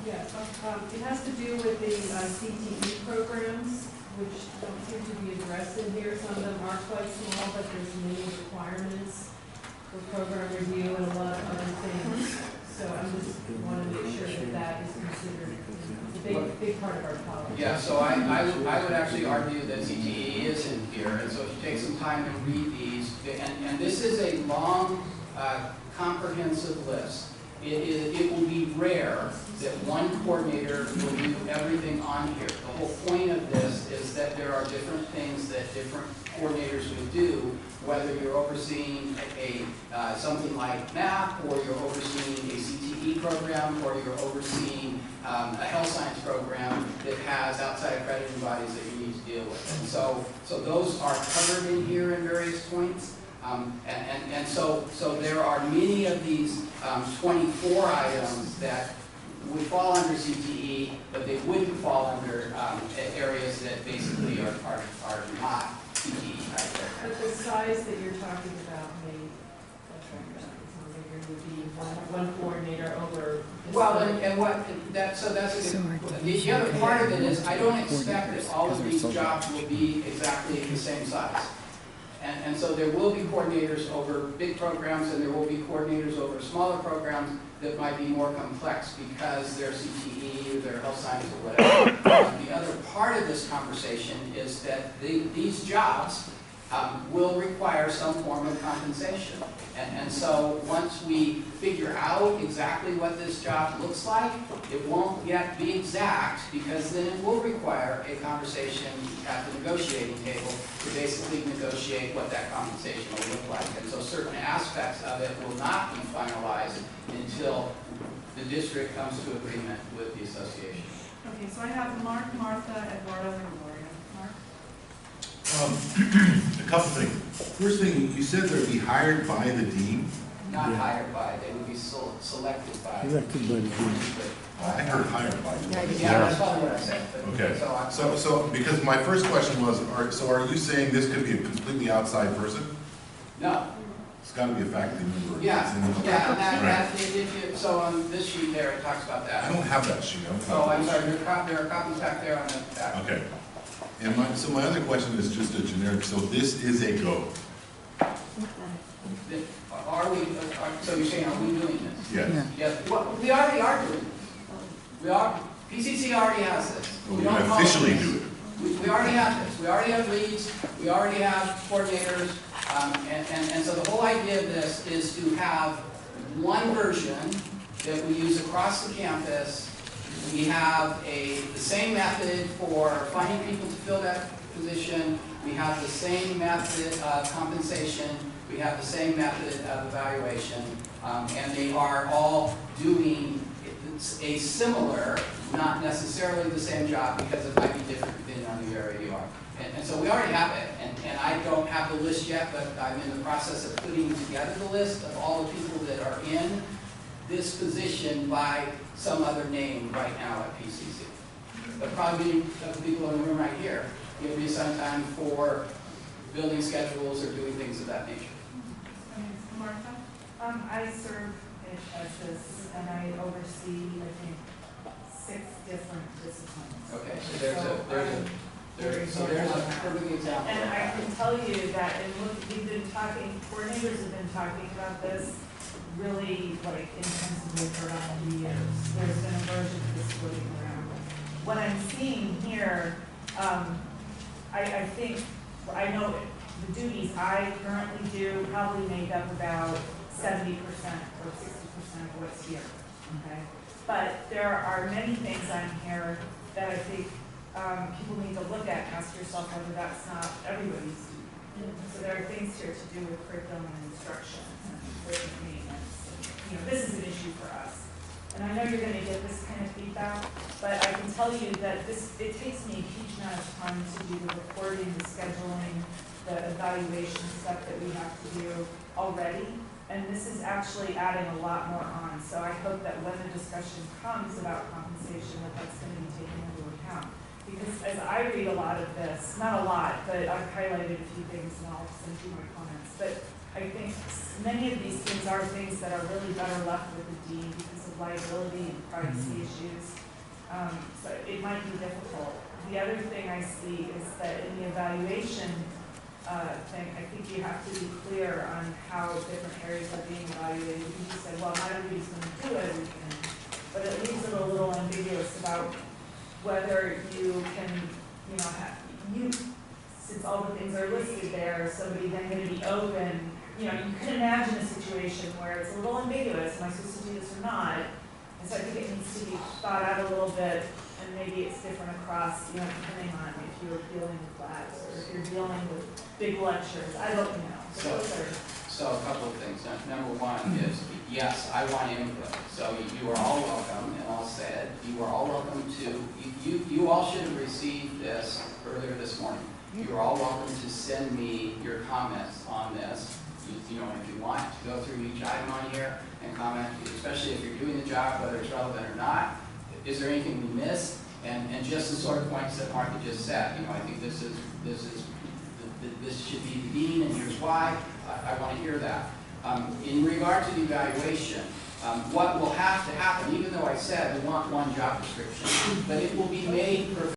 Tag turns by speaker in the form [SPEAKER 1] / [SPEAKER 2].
[SPEAKER 1] Yeah, it has to do with the CTE programs, which don't seem to be addressed in here. Some of them are quite small, but there's many requirements for program review and a lot of other things. So I just want to make sure that that is considered. It's a big part of our policy.
[SPEAKER 2] Yeah, so I would actually argue that CTE is in here, and so if you take some time to read these, and this is a long, comprehensive list. It will be rare that one coordinator will do everything on here. The whole point of this is that there are different things that different coordinators would do, whether you're overseeing something like MAP, or you're overseeing a CTE program, or you're overseeing a health science program that has outside accrediting bodies that you need to deal with. And so those are covered in here in various points. So there are many of these 24 items that would fall under CTE, but they wouldn't fall under areas that basically are not CTE type.
[SPEAKER 1] But the size that you're talking about may would be one coordinator over.
[SPEAKER 2] Well, and what that so that's a good. The other part of it is I don't expect that all of these jobs will be exactly the same size. And so there will be coordinators over big programs, and there will be coordinators over smaller programs that might be more complex because they're CTE or they're health science or whatever. The other part of this conversation is that these jobs will require some form of compensation. And so once we figure out exactly what this job looks like, it won't yet be exact, because then it will require a conversation at the negotiating table to basically negotiate what that compensation will look like. And so certain aspects of it will not be finalized until the district comes to agreement with the association.
[SPEAKER 3] Okay, so I have Mark, Martha, Eduardo, and Gloria. Mark?
[SPEAKER 4] A couple things. First thing, you said they'd be hired by the dean?
[SPEAKER 2] Not hired by, they would be selected by.
[SPEAKER 5] Elected by the dean.
[SPEAKER 4] I heard hired by.
[SPEAKER 2] Yeah, that's probably what I said.
[SPEAKER 4] Okay.
[SPEAKER 2] So
[SPEAKER 4] because my first question was, are you saying this could be a completely outside person?
[SPEAKER 2] no.
[SPEAKER 4] It's got to be a faculty member.
[SPEAKER 2] Yeah,
[SPEAKER 4] Right.
[SPEAKER 2] so on this sheet there, it talks about
[SPEAKER 4] I
[SPEAKER 2] that.
[SPEAKER 4] don't have that sheet.
[SPEAKER 2] Oh, I'm sorry, there are copies back there on the back.
[SPEAKER 4] Okay. And my other question is just a generic, so this is a go?
[SPEAKER 2] Are we, so you're saying, are we doing this?
[SPEAKER 4] Yes.
[SPEAKER 2] Yes, well, we already are doing this. We are, PCC already has this.
[SPEAKER 4] We
[SPEAKER 2] don't
[SPEAKER 4] can
[SPEAKER 2] call it
[SPEAKER 4] officially
[SPEAKER 2] this.
[SPEAKER 4] do it.
[SPEAKER 2] We already have this. We already have leads. We already have coordinators. And so the whole idea of this is to have one version that we use across the campus. We have the same method for finding people to fill that position. We have the same method of compensation. We have the same method of evaluation. And they are all doing a similar, not necessarily the same job, because it might be different depending on the area you are. And so we already have it. And I don't have the list yet, but I'm in the process of putting together the list of all the people that are in this position by some other name right now at PCC. But probably the people in the room right here give me some time for building schedules or doing things of that nature.
[SPEAKER 3] Martha?
[SPEAKER 6] I serve as this, and I oversee, I think, 6 different disciplines.
[SPEAKER 2] Okay, so there's a perfect example.
[SPEAKER 6] And I can tell you that, we've been talking, coordinators have been talking about this really like intensively for around 2 years. There's been a version of this floating around. What I'm seeing here, I think, I know the duties I currently do probably make up about 70% or 60% of what's here, okay? But there are many things on here that I think people need to look at and ask yourself whether that's not everybody's duty. So there are things here to do with curriculum and instruction and equipment maintenance. You know, this is an issue for us. And I know you're going to get this kind of feedback, but I can tell you that it takes me a huge amount of time to do the reporting, the scheduling, the evaluation stuff that we have to do already. And this is actually adding a lot more on. So I hope that when the discussion comes about compensation, that's going to be taken into account. Because as I read a lot of this, not a lot, but I've highlighted a few things and I'll send you my comments. But I think many of these things are things that are really better left with the dean because of liability and privacy issues. So it might be difficult. The other thing I see is that in the evaluation thing, I think you have to be clear on how different areas are being evaluated. You just said, well, not everybody's going to do everything, but it leaves it a little ambiguous about whether you can, you know, since all the things are listed there, is somebody then going to be open? You know, you can imagine a situation where it's a little ambiguous, am I supposed to do this or not? And so I think it needs to be thought out a little bit, and maybe it's different across, you know, depending on if you're dealing with labs or if you're dealing with big lectures. I don't know.
[SPEAKER 2] So a couple of things. Number one is, yes, I want input. So you are all welcome, and I'll say it, you are all welcome to, you all should have received this earlier this morning. You are all welcome to send me your comments on this. You know, if you want to go through each item on here and comment, especially if you're doing the job, whether it's relevant or not. Is there anything we missed? And just the sort of points that Martha just said. You know, I think this should be the dean, and here's why. I want to hear that. In regard to the evaluation, what will have to happen, even though I said we want one job description, but it will be made